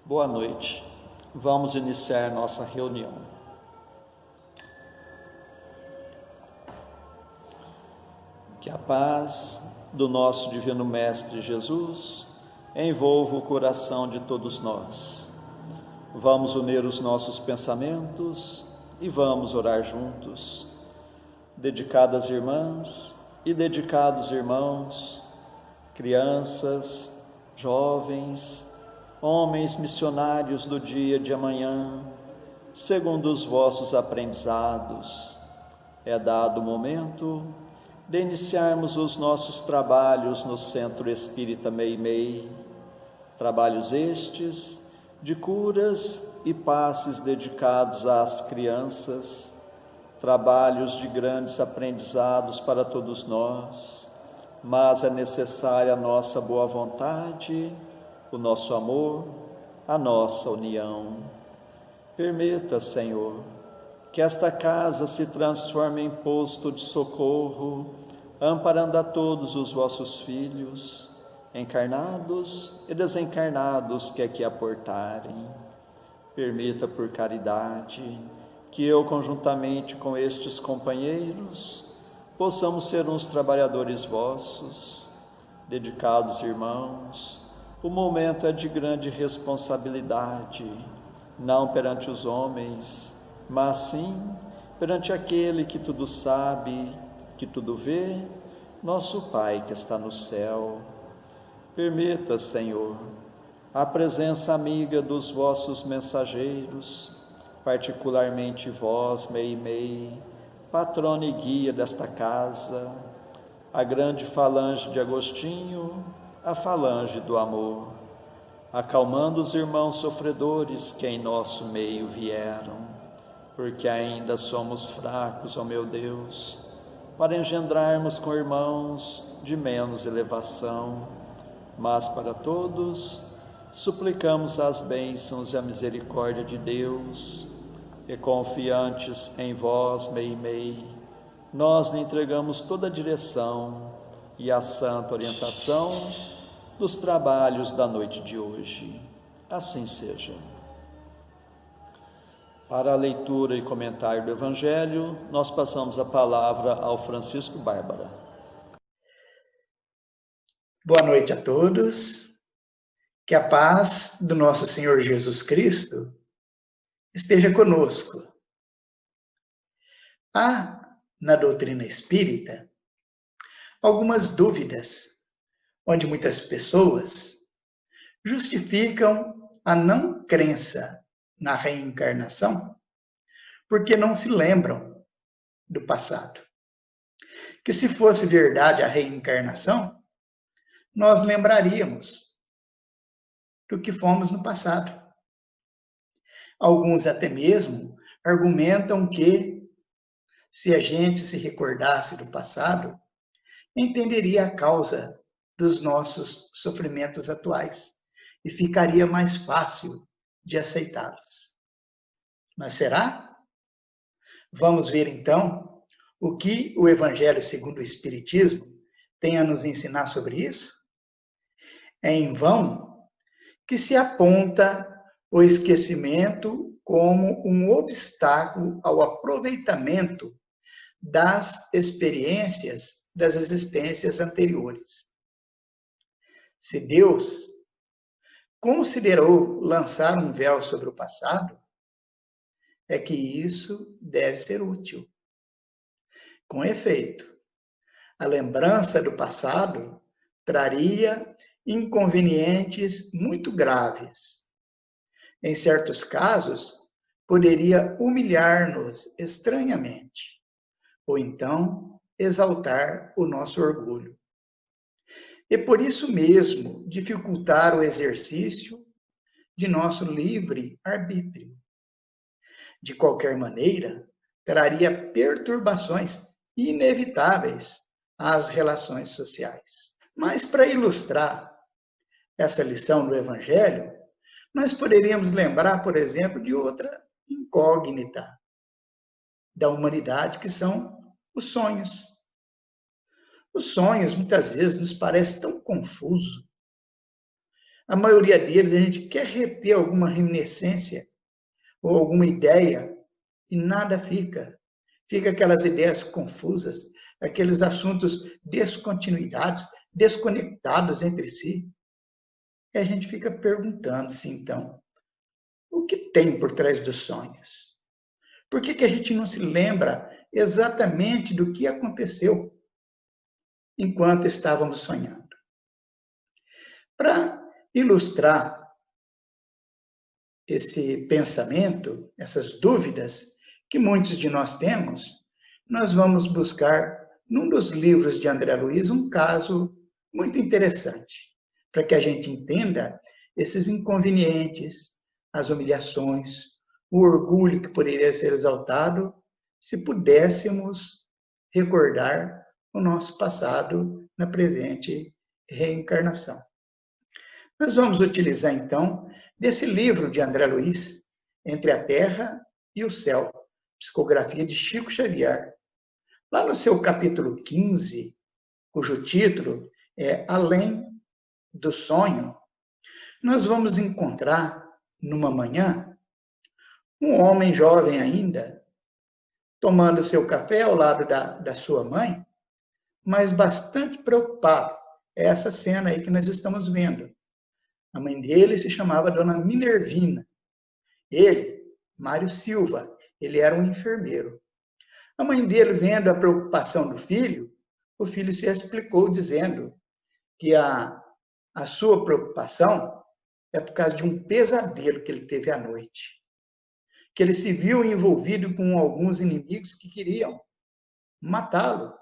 Boa noite. Vamos iniciar nossa reunião. Que a paz do nosso Divino Mestre Jesus envolva o coração de todos nós. Vamos unir os nossos pensamentos e vamos orar juntos. Dedicadas irmãs e dedicados irmãos, crianças, jovens, homens missionários do dia de amanhã, segundo os vossos aprendizados, é dado o momento de iniciarmos os nossos trabalhos no Centro Espírita Meimei, trabalhos estes de curas e passes dedicados às crianças, trabalhos de grandes aprendizados para todos nós, mas é necessária a nossa boa vontade, o nosso amor, a nossa união. Permita, Senhor, que esta casa se transforme em posto de socorro, amparando a todos os vossos filhos, encarnados e desencarnados que aqui aportarem. Permita, por caridade, que eu, conjuntamente com estes companheiros, possamos ser uns trabalhadores vossos, dedicados irmãos. O momento é de grande responsabilidade, não perante os homens, mas sim perante aquele que tudo sabe, que tudo vê, nosso Pai que está no céu. Permita, Senhor, a presença amiga dos vossos mensageiros, particularmente vós, Meimei, patrona e guia desta casa, a grande falange de Agostinho, a falange do amor, acalmando os irmãos sofredores que em nosso meio vieram, porque ainda somos fracos, ó meu Deus, para engendrarmos com irmãos de menos elevação, mas para todos suplicamos as bênçãos e a misericórdia de Deus, e confiantes em vós, Meimei, nós lhe entregamos toda a direção e a santa orientação dos trabalhos da noite de hoje. Assim seja. Para a leitura e comentário do Evangelho, nós passamos a palavra ao Francisco Bárbara. Boa noite a todos. Que a paz do nosso Senhor Jesus Cristo esteja conosco. Há, na doutrina espírita, algumas dúvidas, onde muitas pessoas justificam a não crença na reencarnação porque não se lembram do passado. Que se fosse verdade a reencarnação, nós lembraríamos do que fomos no passado. Alguns até mesmo argumentam que, se a gente se recordasse do passado, entenderia a causa dos nossos sofrimentos atuais e ficaria mais fácil de aceitá-los. Mas será? Vamos ver então o que o Evangelho segundo o Espiritismo tem a nos ensinar sobre isso? É em vão que se aponta o esquecimento como um obstáculo ao aproveitamento das experiências das existências anteriores. Se Deus considerou lançar um véu sobre o passado, é que isso deve ser útil. Com efeito, a lembrança do passado traria inconvenientes muito graves. Em certos casos, poderia humilhar-nos estranhamente, ou então exaltar o nosso orgulho. E por isso mesmo dificultar o exercício de nosso livre arbítrio. De qualquer maneira, traria perturbações inevitáveis às relações sociais. Mas para ilustrar essa lição do Evangelho, nós poderíamos lembrar, por exemplo, de outra incógnita da humanidade, que são os sonhos. Os sonhos, muitas vezes, nos parecem tão confusos. a maioria deles a gente quer reter alguma reminiscência ou alguma ideia e nada fica. Fica aquelas ideias confusas, aqueles assuntos descontinuidades, desconectados entre si. E a gente fica perguntando-se, então, o que tem por trás dos sonhos? Por que a gente não se lembra exatamente do que aconteceu enquanto estávamos sonhando? Para ilustrar esse pensamento, essas dúvidas que muitos de nós temos, nós vamos buscar, num dos livros de André Luiz, um caso muito interessante, para que a gente entenda esses inconvenientes, as humilhações, o orgulho que poderia ser exaltado se pudéssemos recordar o nosso passado na presente reencarnação. Nós vamos utilizar, então, desse livro de André Luiz, Entre a Terra e o Céu, psicografia de Chico Xavier. Lá no seu capítulo 15, cujo título é Além do Sonho, nós vamos encontrar, numa manhã, um homem jovem ainda, tomando seu café ao lado da sua mãe, mas bastante preocupado. É essa cena aí que nós estamos vendo. A mãe dele se chamava Dona Minervina. Ele, Mário Silva, ele era um enfermeiro. A mãe dele, vendo a preocupação do filho, o filho se explicou dizendo que a sua preocupação é por causa de um pesadelo que ele teve à noite. Que ele se viu envolvido com alguns inimigos que queriam matá-lo.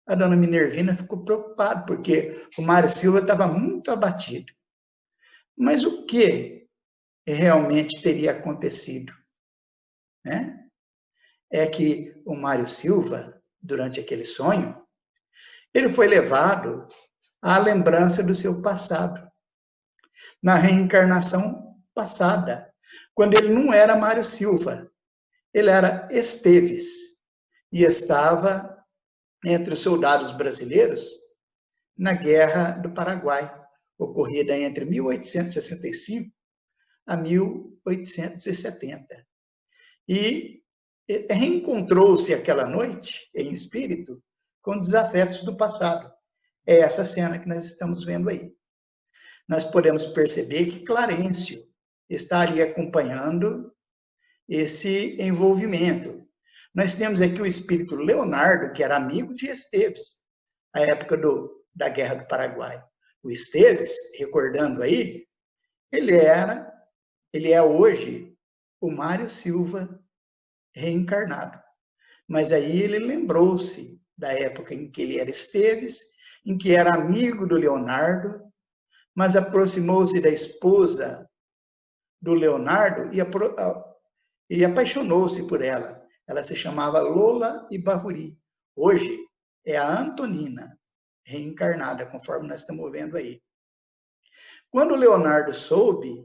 A Dona Minervina ficou preocupada, porque o Mário Silva estava muito abatido. Mas o que realmente teria acontecido? Né? É que o Mário Silva, durante aquele sonho, ele foi levado à lembrança do seu passado, na reencarnação passada, quando ele não era Mário Silva, ele era Esteves, e estava entre os soldados brasileiros na Guerra do Paraguai, ocorrida entre 1865 a 1870. E reencontrou-se aquela noite, em espírito, com desafetos do passado. É essa cena que nós estamos vendo aí. Nós podemos perceber que Clarencio estaria acompanhando esse envolvimento. Nós temos aqui o espírito Leonardo, que era amigo de Esteves, à época da Guerra do Paraguai. O Esteves, recordando aí, ele é hoje o Mário Silva reencarnado. Mas aí ele lembrou-se da época em que ele era Esteves, em que era amigo do Leonardo, mas aproximou-se da esposa do Leonardo e apaixonou-se por ela. Ela se chamava Lola Ibahuri. Hoje é a Antonina, reencarnada, conforme nós estamos vendo aí. Quando o Leonardo soube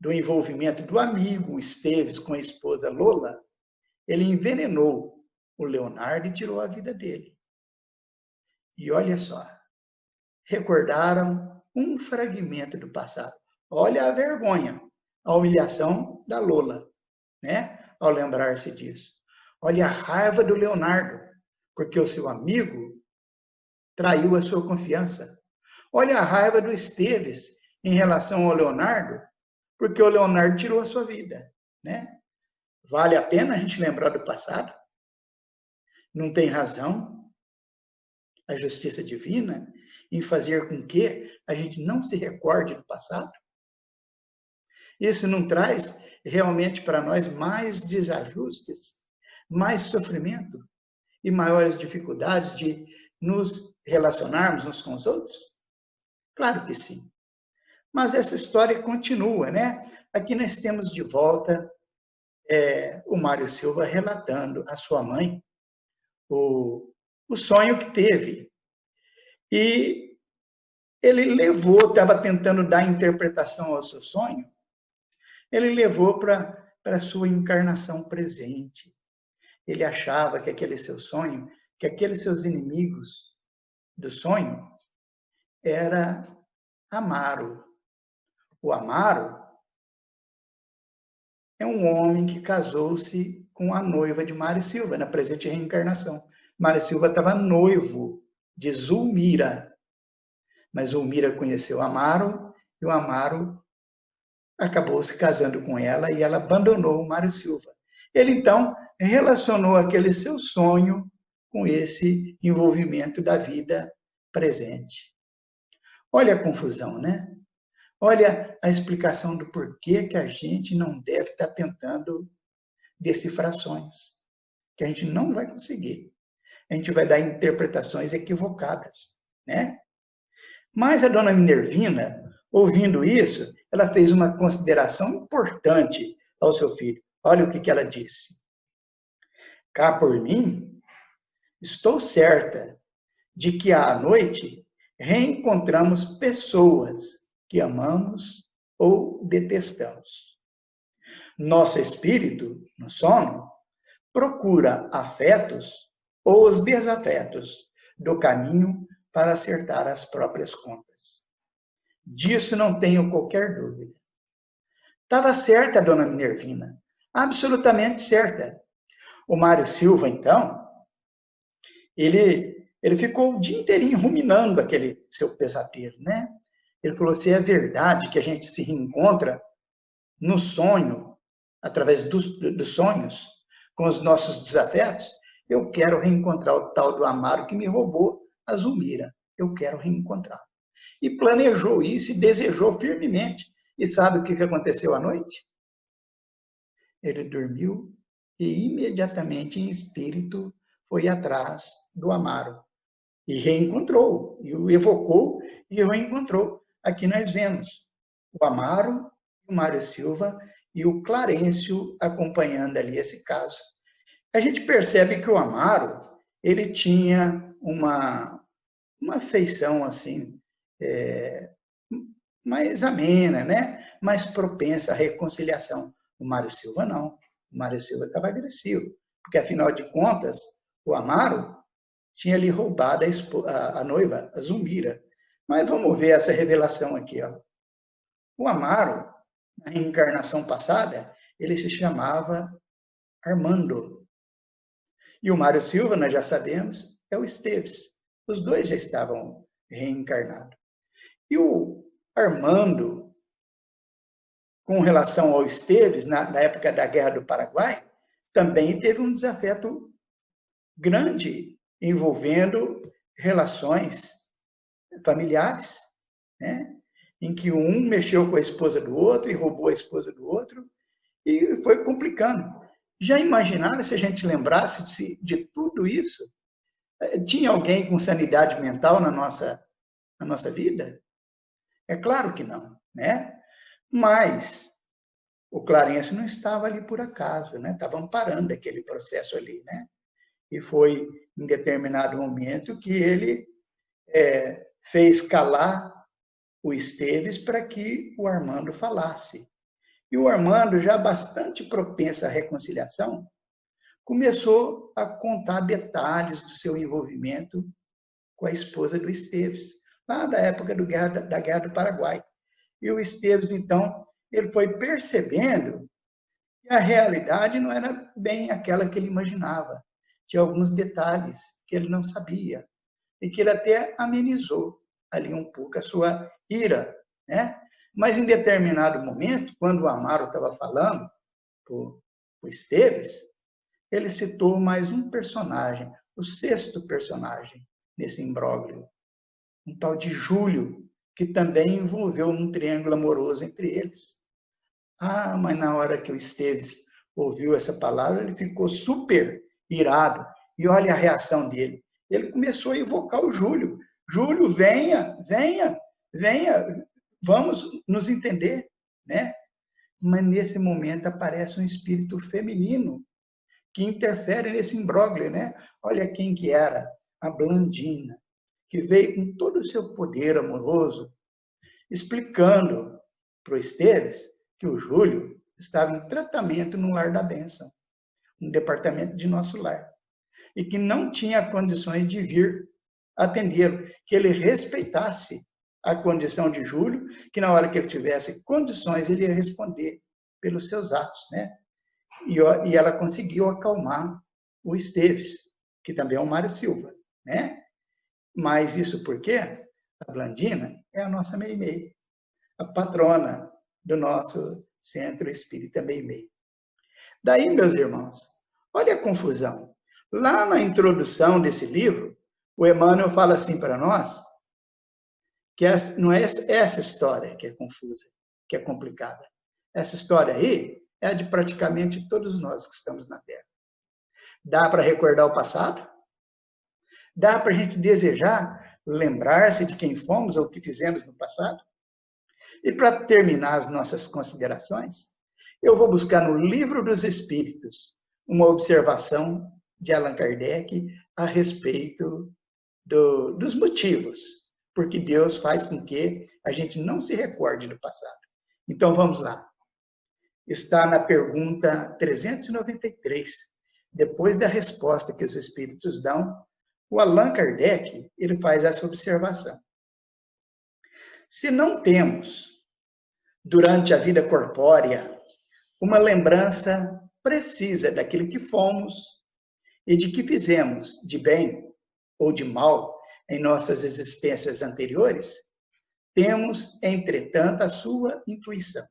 do envolvimento do amigo Esteves com a esposa Lola, ele envenenou o Leonardo e tirou a vida dele. E olha só, recordaram um fragmento do passado. Olha a vergonha, a humilhação da Lola, né? Ao lembrar-se disso. Olha a raiva do Leonardo, porque o seu amigo traiu a sua confiança. Olha a raiva do Esteves em relação ao Leonardo, porque o Leonardo tirou a sua vida, né? Vale a pena a gente lembrar do passado? Não tem razão a justiça divina em fazer com que a gente não se recorde do passado? Isso não traz realmente para nós mais desajustes, mais sofrimento e maiores dificuldades de nos relacionarmos uns com os outros? Claro que sim. Mas essa história continua, né? Aqui nós temos de volta o Mário Silva relatando à sua mãe o sonho que teve. E ele levou, estava tentando dar interpretação ao seu sonho, ele levou para a sua encarnação presente. Ele achava que aquele seu sonho, que aqueles seus inimigos do sonho, era Amaro. O Amaro é um homem que casou-se com a noiva de Mário Silva, na presente reencarnação. Mário Silva estava noivo de Zulmira, mas Zulmira conheceu Amaro, e o Amaro acabou se casando com ela, e ela abandonou o Mário Silva. Ele, então, relacionou aquele seu sonho com esse envolvimento da vida presente. Olha a confusão, né? Olha a explicação do porquê que a gente não deve estar tentando decifrações, que a gente não vai conseguir. A gente vai dar interpretações equivocadas, né? Mas a dona Minervina, ouvindo isso, ela fez uma consideração importante ao seu filho. Olha o que ela disse. Cá por mim, estou certa de que à noite reencontramos pessoas que amamos ou detestamos. Nosso espírito, no sono, procura afetos ou os desafetos do caminho para acertar as próprias contas. Disso não tenho qualquer dúvida. Estava certa a dona Minervina, absolutamente certa. O Mário Silva, então, ele ficou o dia inteirinho ruminando aquele seu pesadelo, né? Ele falou, se é verdade que a gente se reencontra no sonho, através dos sonhos, com os nossos desafetos, eu quero reencontrar o tal do Amaro que me roubou a Zulmira. Eu quero reencontrar. E planejou isso e desejou firmemente. E sabe o que aconteceu à noite? Ele dormiu e imediatamente, em espírito, foi atrás do Amaro. E reencontrou, e o evocou e o reencontrou. Aqui nós vemos o Amaro, o Mário Silva e o Clarencio acompanhando ali esse caso. A gente percebe que o Amaro, ele tinha uma feição assim, mais amena, né? Mais propensa à reconciliação. O Mário Silva não. O Mário Silva estava agressivo, porque afinal de contas, o Amaro tinha lhe roubado a noiva, a Zulmira. Mas vamos ver essa revelação aqui, ó. O Amaro, na reencarnação passada, ele se chamava Armando. E o Mário Silva, nós já sabemos, é o Esteves. Os dois já estavam reencarnados. E o Armando, com relação ao Esteves, na época da Guerra do Paraguai, também teve um desafeto grande envolvendo relações familiares, né? Em que um mexeu com a esposa do outro e roubou a esposa do outro, e foi complicando. Já imaginaram se a gente lembrasse de tudo isso? Tinha alguém com sanidade mental na nossa vida? É claro que não, né? Mas o Clarencio não estava ali por acaso, né? Estava amparando aquele processo ali, né? E foi em determinado momento que ele fez calar o Esteves para que o Armando falasse. E o Armando, já bastante propenso à reconciliação, começou a contar detalhes do seu envolvimento com a esposa do Esteves, lá da época da Guerra do Paraguai. E o Esteves, então, ele foi percebendo que a realidade não era bem aquela que ele imaginava. Tinha alguns detalhes que ele não sabia e que ele até amenizou ali um pouco a sua ira, né? Mas em determinado momento, quando o Amaro estava falando para o Esteves, ele citou mais um personagem, o sexto personagem nesse imbróglio, um tal de Júlio, que também envolveu num triângulo amoroso entre eles. Ah, mas na hora que o Esteves ouviu essa palavra, ele ficou super irado. E olha a reação dele. Ele começou a invocar o Júlio. Júlio, venha, venha, venha, vamos nos entender, né? Mas nesse momento aparece um espírito feminino que interfere nesse imbróglio, né? Olha quem que era, a Blandina, que veio com todo o seu poder amoroso, explicando para o Esteves que o Júlio estava em tratamento no Lar da Bênção, um departamento de nosso lar, e que não tinha condições de vir atendê-lo, que ele respeitasse a condição de Júlio, que na hora que ele tivesse condições, ele ia responder pelos seus atos, né? E ela conseguiu acalmar o Esteves, que também é o Mário Silva, né? Mas isso porque a Blandina é a nossa Meimei, a patrona do nosso Centro Espírita Meimei. Daí, meus irmãos, olha a confusão. Lá na introdução desse livro, o Emmanuel fala assim para nós, que não é essa história que é confusa, que é complicada. Essa história aí é a de praticamente todos nós que estamos na Terra. Dá para recordar o passado? Dá para a gente desejar lembrar-se de quem fomos ou o que fizemos no passado? E para terminar as nossas considerações, eu vou buscar no Livro dos Espíritos uma observação de Allan Kardec a respeito dos motivos porque Deus faz com que a gente não se recorde do passado. Então, vamos lá. Está na pergunta 393. Depois da resposta que os Espíritos dão, o Allan Kardec ele faz essa observação. Se não temos, durante a vida corpórea, uma lembrança precisa daquilo que fomos e de que fizemos de bem ou de mal em nossas existências anteriores, temos, entretanto, a sua intuição.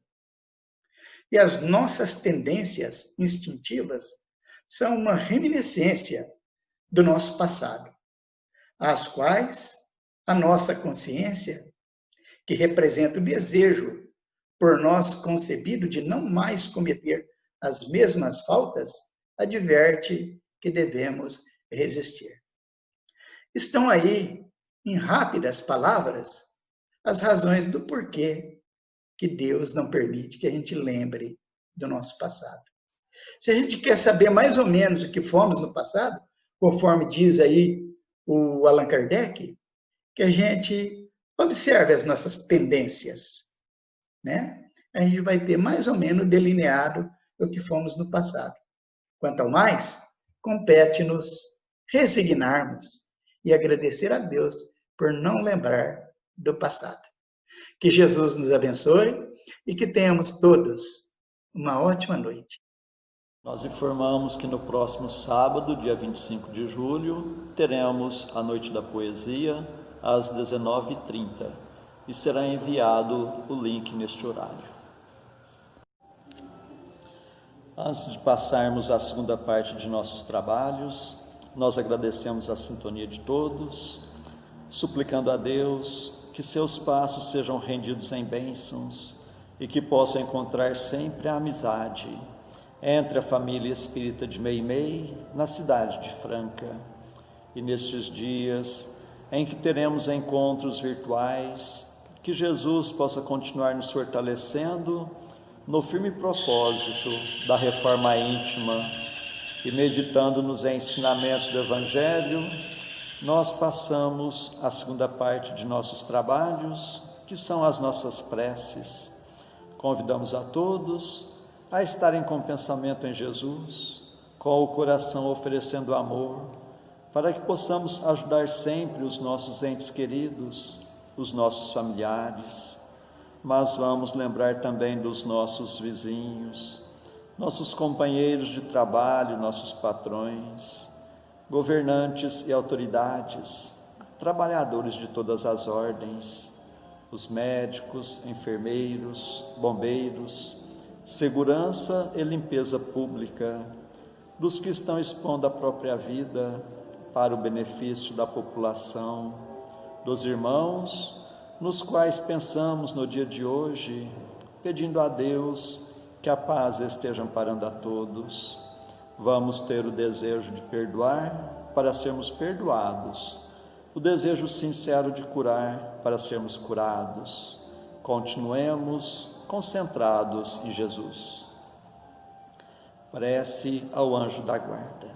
E as nossas tendências instintivas são uma reminiscência do nosso passado, às quais a nossa consciência, que representa o desejo por nós concebido de não mais cometer as mesmas faltas, adverte que devemos resistir. Estão aí, em rápidas palavras, as razões do porquê que Deus não permite que a gente lembre do nosso passado. Se a gente quer saber mais ou menos o que fomos no passado, conforme diz aí o Allan Kardec, que a gente observe as nossas tendências, né? A gente vai ter mais ou menos delineado o que fomos no passado. Quanto ao mais, compete-nos resignarmos e agradecer a Deus por não lembrar do passado. Que Jesus nos abençoe e que tenhamos todos uma ótima noite. Nós informamos que no próximo sábado, dia 25 de julho, teremos a Noite da Poesia às 19h30 e será enviado o link neste horário. Antes de passarmos à segunda parte de nossos trabalhos, nós agradecemos a sintonia de todos, suplicando a Deus que seus passos sejam rendidos em bênçãos e que possam encontrar sempre a amizade entre a família espírita de Meimei, na cidade de Franca. E nestes dias em que teremos encontros virtuais, que Jesus possa continuar nos fortalecendo no firme propósito da reforma íntima e meditando nos ensinamentos do Evangelho, nós passamos a segunda parte de nossos trabalhos, que são as nossas preces. Convidamos a todos a estarem com pensamento em Jesus, com o coração oferecendo amor, para que possamos ajudar sempre os nossos entes queridos, os nossos familiares, mas vamos lembrar também dos nossos vizinhos, nossos companheiros de trabalho, nossos patrões, governantes e autoridades, trabalhadores de todas as ordens, os médicos, enfermeiros, bombeiros, segurança e limpeza pública, dos que estão expondo a própria vida para o benefício da população, dos irmãos nos quais pensamos no dia de hoje, pedindo a Deus que a paz esteja amparando a todos. Vamos ter o desejo de perdoar para sermos perdoados, o desejo sincero de curar para sermos curados. Continuemos concentrados em Jesus. Prece ao anjo da guarda.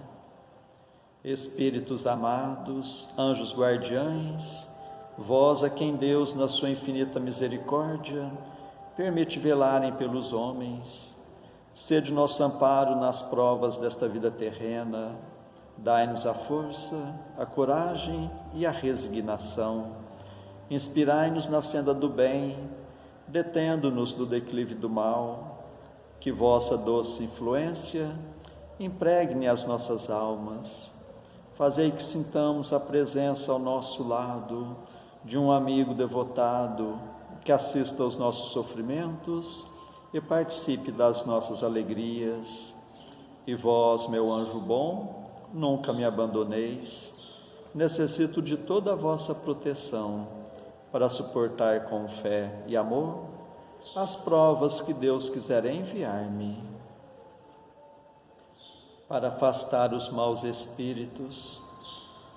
Espíritos amados, anjos guardiães, vós a quem Deus, na sua infinita misericórdia, permite velarem pelos homens, sede nosso amparo nas provas desta vida terrena, dai-nos a força, a coragem e a resignação, Inspirai-nos na senda do bem, detendo-nos do declive do mal. Que vossa doce influência impregne as nossas almas. Fazei que sintamos a presença ao nosso lado de um amigo devotado que assista aos nossos sofrimentos e participe das nossas alegrias. E vós, meu anjo bom, nunca me abandoneis. Necessito de toda a vossa proteção para suportar com fé e amor as provas que Deus quiser enviar-me. Para afastar os maus espíritos,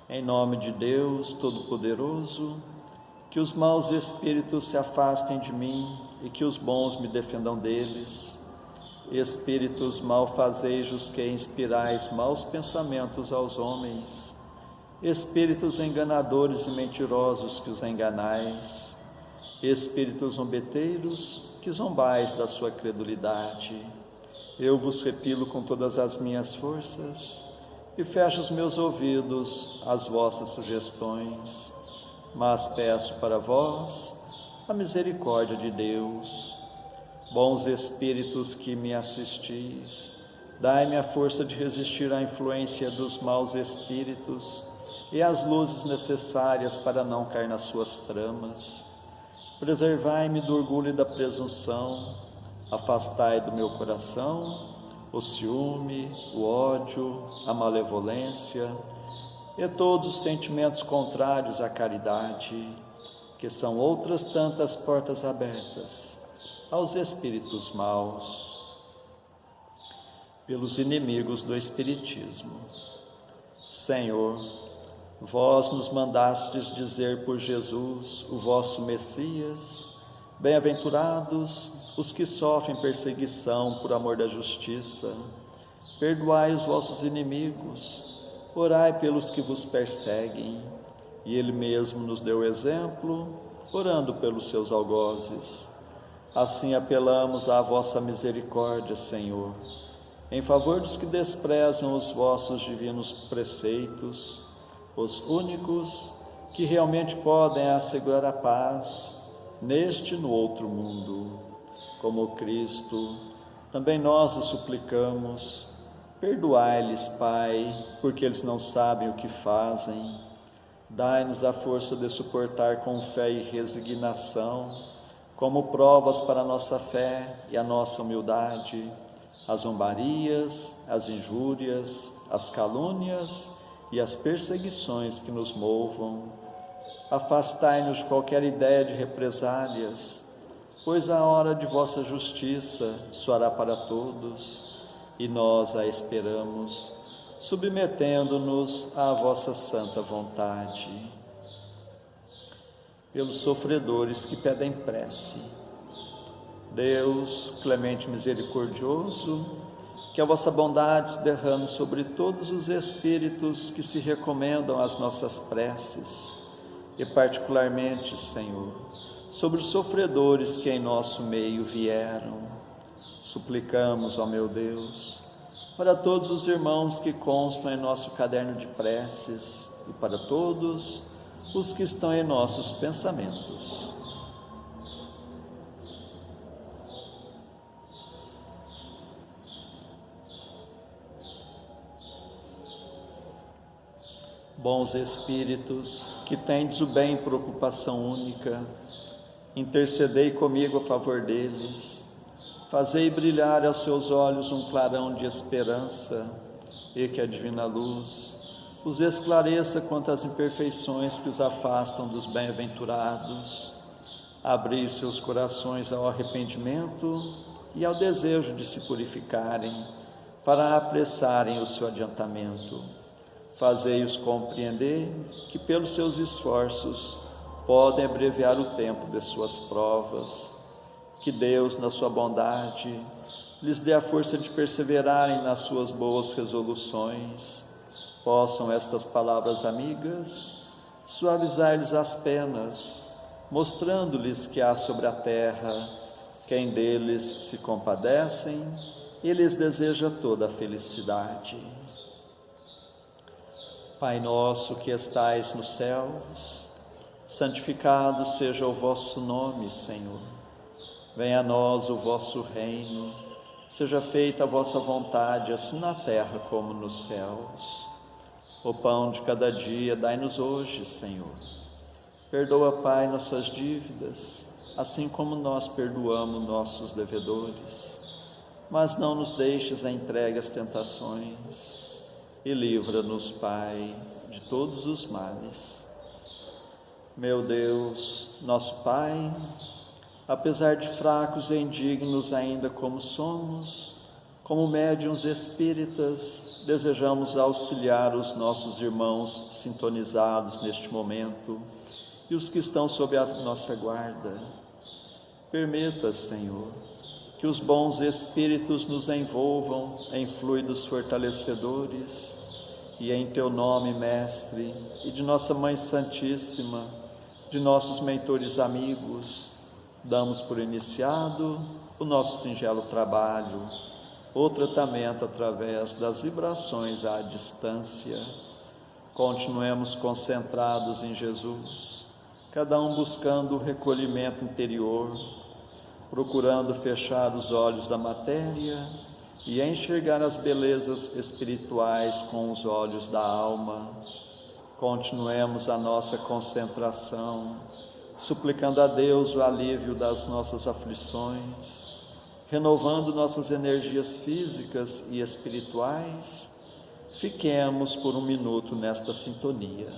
em nome de Deus Todo-Poderoso, que os maus espíritos se afastem de mim e que os bons me defendam deles. Espíritos malfazejos que inspirais maus pensamentos aos homens, espíritos enganadores e mentirosos que os enganais, espíritos zombeteiros que zombais da sua credulidade, eu vos repilo com todas as minhas forças e fecho os meus ouvidos às vossas sugestões, mas peço para vós a misericórdia de Deus. Bons espíritos que me assistis, dai-me a força de resistir à influência dos maus espíritos e as luzes necessárias para não cair nas suas tramas. Preservai-me do orgulho e da presunção, afastai do meu coração o ciúme, o ódio, a malevolência e todos os sentimentos contrários à caridade, que são outras tantas portas abertas aos espíritos maus, pelos inimigos do Espiritismo. Senhor, vós nos mandastes dizer por Jesus, o vosso Messias, bem-aventurados os que sofrem perseguição por amor da justiça. Perdoai os vossos inimigos, orai pelos que vos perseguem. E Ele mesmo nos deu exemplo, orando pelos seus algozes. Assim apelamos à vossa misericórdia, Senhor, em favor dos que desprezam os vossos divinos preceitos, os únicos que realmente podem assegurar a paz neste e no outro mundo. Como Cristo, também nós os suplicamos, perdoai-lhes, Pai, porque eles não sabem o que fazem. Dai-nos a força de suportar com fé e resignação, como provas para a nossa fé e a nossa humildade, as zombarias, as injúrias, as calúnias e as perseguições que nos movam. Afastai-nos de qualquer ideia de represálias, pois a hora de vossa justiça soará para todos, e nós a esperamos, submetendo-nos à vossa santa vontade. Pelos sofredores que pedem prece, Deus, clemente e misericordioso, que a vossa bondade se derrame sobre todos os espíritos que se recomendam às nossas preces, e particularmente, Senhor, sobre os sofredores que em nosso meio vieram. Suplicamos, ó meu Deus, para todos os irmãos que constam em nosso caderno de preces e para todos os que estão em nossos pensamentos. Bons espíritos, que tendes o bem por ocupação única, intercedei comigo a favor deles, fazei brilhar aos seus olhos um clarão de esperança, e que a divina luz os esclareça quanto às imperfeições que os afastam dos bem-aventurados. Abri seus corações ao arrependimento e ao desejo de se purificarem, para apressarem o seu adiantamento. Fazei-os compreender que pelos seus esforços podem abreviar o tempo de suas provas. Que Deus, na sua bondade, lhes dê a força de perseverarem nas suas boas resoluções. Possam estas palavras amigas suavizar-lhes as penas, mostrando-lhes que há sobre a terra quem deles se compadecem e lhes deseja toda a felicidade. Pai nosso que estais nos céus, Santificado seja o vosso nome, Senhor. Venha a nós o vosso reino. Seja feita a vossa vontade, assim na terra como nos céus. O pão de cada dia dai-nos hoje, Senhor. Perdoa, Pai, nossas dívidas, assim como nós perdoamos nossos devedores. Mas não nos deixes entregue às tentações e livra-nos, Pai, de todos os males. Meu Deus, nosso Pai, apesar de fracos e indignos ainda como somos, como médiuns espíritas, desejamos auxiliar os nossos irmãos sintonizados neste momento e os que estão sob a nossa guarda. Permita, Senhor, que os bons espíritos nos envolvam em fluidos fortalecedores e em Teu nome, Mestre, e de Nossa Mãe Santíssima, de nossos mentores amigos, damos por iniciado o nosso singelo trabalho, o tratamento através das vibrações à distância. Continuemos concentrados em Jesus, cada um buscando o recolhimento interior, procurando fechar os olhos da matéria e enxergar as belezas espirituais com os olhos da alma. Continuemos a nossa concentração, suplicando a Deus o alívio das nossas aflições, renovando nossas energias físicas e espirituais. Fiquemos por um minuto nesta sintonia.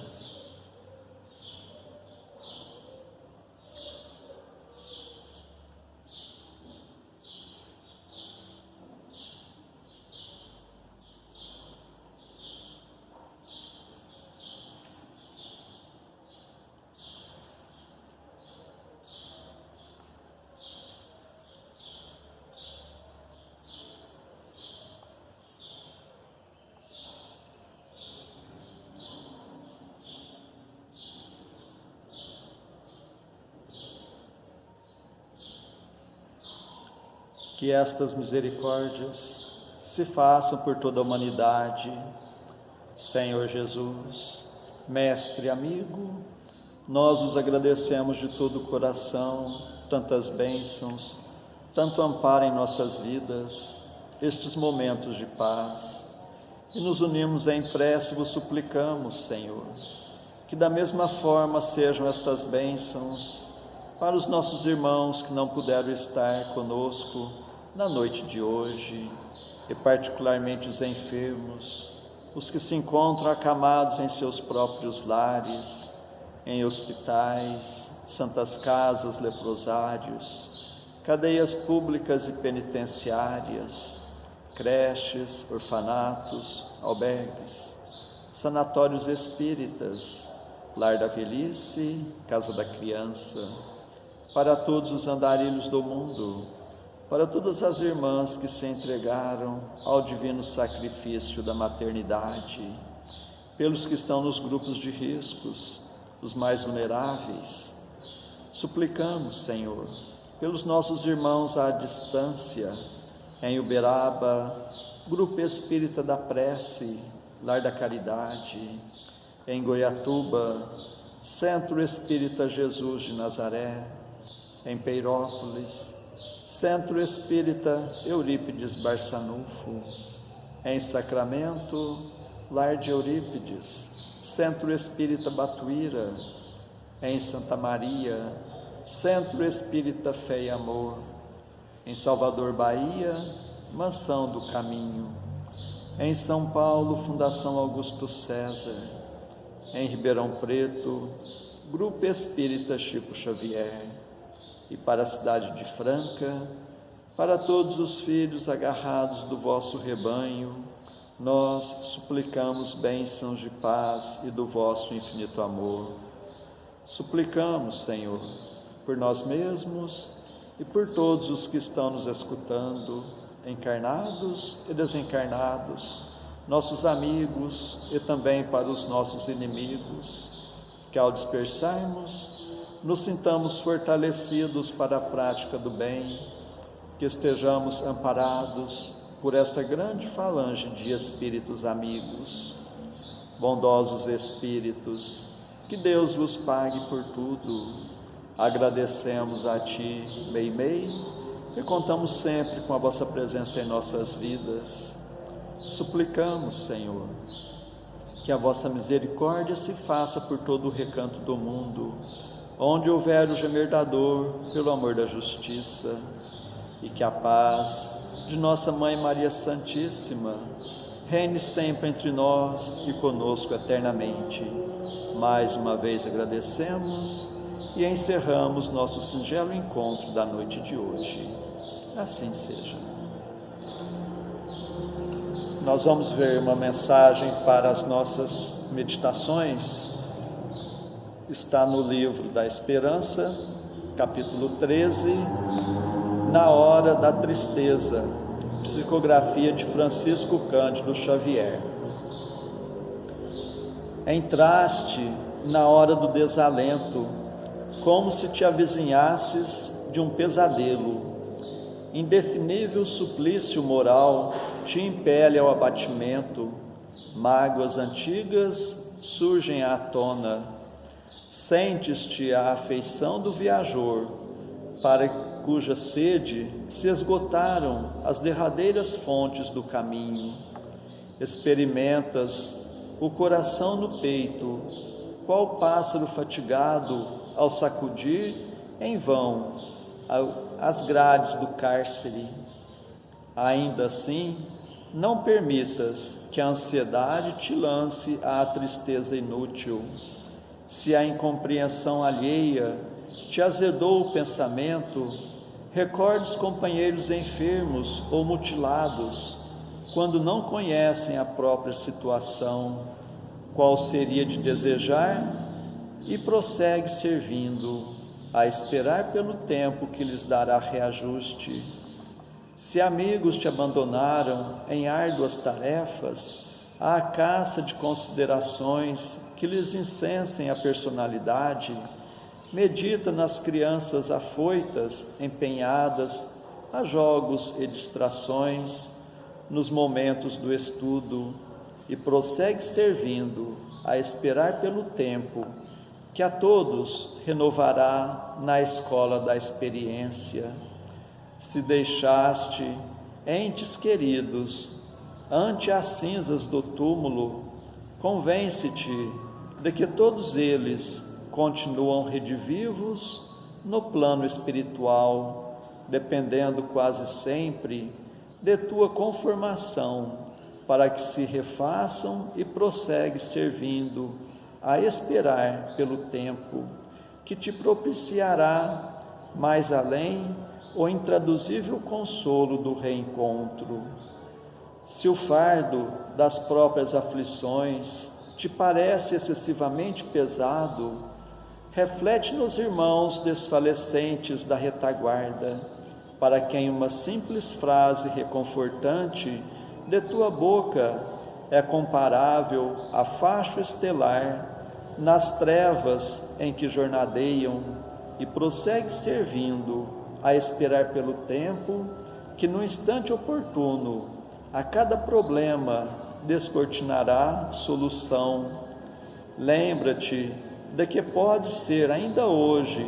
Que estas misericórdias se façam por toda a humanidade. Senhor Jesus, Mestre amigo, nós os agradecemos de todo o coração, tantas bênçãos, tanto amparo em nossas vidas, estes momentos de paz, e nos unimos em prece e vos suplicamos, Senhor, que da mesma forma sejam estas bênçãos para os nossos irmãos que não puderam estar conosco na noite de hoje, e particularmente os enfermos, os que se encontram acamados em seus próprios lares, em hospitais, santas casas, leprosários, cadeias públicas e penitenciárias, creches, orfanatos, albergues, sanatórios espíritas, lar da velhice, casa da criança, para todos os andarilhos do mundo, para todas as irmãs que se entregaram ao divino sacrifício da maternidade, pelos que estão nos grupos de riscos, os mais vulneráveis. Suplicamos, Senhor, pelos nossos irmãos à distância, em Uberaba, Grupo Espírita da Prece, Lar da Caridade, em Goiatuba, Centro Espírita Jesus de Nazaré, em Peirópolis, Centro Espírita Eurípides Barçanufo, em Sacramento, Lar de Eurípides, Centro Espírita Batuíra, em Santa Maria, Centro Espírita Fé e Amor, em Salvador, Bahia, Mansão do Caminho, em São Paulo, Fundação Augusto César, em Ribeirão Preto, Grupo Espírita Chico Xavier, e para a cidade de Franca, para todos os filhos agarrados do vosso rebanho, nós suplicamos bênçãos de paz e do vosso infinito amor. Suplicamos, Senhor, por nós mesmos e por todos os que estão nos escutando, encarnados e desencarnados, nossos amigos e também para os nossos inimigos, que ao dispersarmos, nos sintamos fortalecidos para a prática do bem, que estejamos amparados por esta grande falange de espíritos amigos. Bondosos espíritos, Que Deus vos pague por tudo. Agradecemos a Ti, Meimei, e contamos sempre com a vossa presença em nossas vidas. Suplicamos, Senhor, que a vossa misericórdia se faça por todo o recanto do mundo, onde houver o gemer da dor, pelo amor da justiça, e que a paz de nossa Mãe Maria Santíssima reine sempre entre nós e conosco eternamente. Mais uma vez agradecemos e encerramos nosso singelo encontro da noite de hoje. Assim seja. Nós vamos ver uma mensagem para as nossas meditações. Está no livro da Esperança, capítulo 13, Na Hora da Tristeza, psicografia de Francisco Cândido Xavier. Entraste na hora do desalento, como se te avizinhasses de um pesadelo. Indefinível suplício moral te impele ao abatimento, mágoas antigas surgem à tona. Sentes-te a afeição do viajor, para cuja sede se esgotaram as derradeiras fontes do caminho. Experimentas o coração no peito, qual pássaro fatigado ao sacudir em vão as grades do cárcere. Ainda assim, não permitas que a ansiedade te lance à tristeza inútil. Se a incompreensão alheia te azedou o pensamento, recorde os companheiros enfermos ou mutilados, quando não conhecem a própria situação, qual seria de desejar, e prossegue servindo, a esperar pelo tempo que lhes dará reajuste. Se amigos te abandonaram em árduas tarefas, à caça de considerações que lhes incensem a personalidade, medita nas crianças afoitas, empenhadas a jogos e distrações, nos momentos do estudo, e prossegue servindo, a esperar pelo tempo que a todos renovará na escola da experiência. Se deixaste entes queridos ante as cinzas do túmulo, convence-te de que todos eles continuam redivivos no plano espiritual, dependendo quase sempre de tua conformação, para que se refaçam e prossegue servindo, a esperar pelo tempo que te propiciará mais além o intraduzível consolo do reencontro. Se o fardo das próprias aflições te parece excessivamente pesado, reflete nos irmãos desfalecentes da retaguarda, para quem uma simples frase reconfortante de tua boca é comparável a facho estelar nas trevas em que jornadeiam, e prossegue servindo, a esperar pelo tempo que no instante oportuno a cada problema descortinará solução. Lembra-te de que pode ser ainda hoje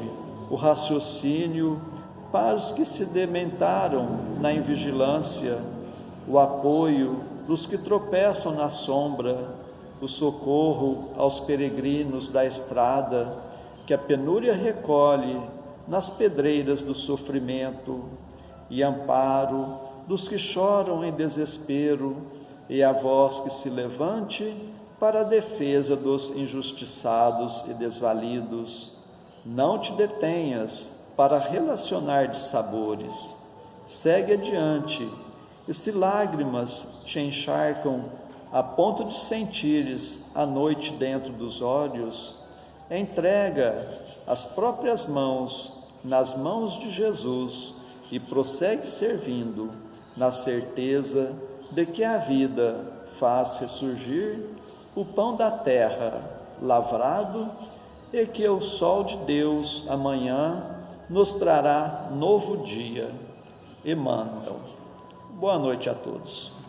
o raciocínio para os que se dementaram na invigilância, o apoio dos que tropeçam na sombra, o socorro aos peregrinos da estrada, que a penúria recolhe nas pedreiras do sofrimento, e amparo dos que choram em desespero, e a voz que se levante para a defesa dos injustiçados e desvalidos. Não te detenhas para relacionar de sabores, segue adiante, e se lágrimas te encharcam a ponto de sentires a noite dentro dos olhos, entrega as próprias mãos nas mãos de Jesus e prossegue servindo, na certeza de que a vida faz ressurgir o pão da terra lavrado, e que o sol de Deus amanhã nos trará novo dia. Emmanuel. Boa noite a todos.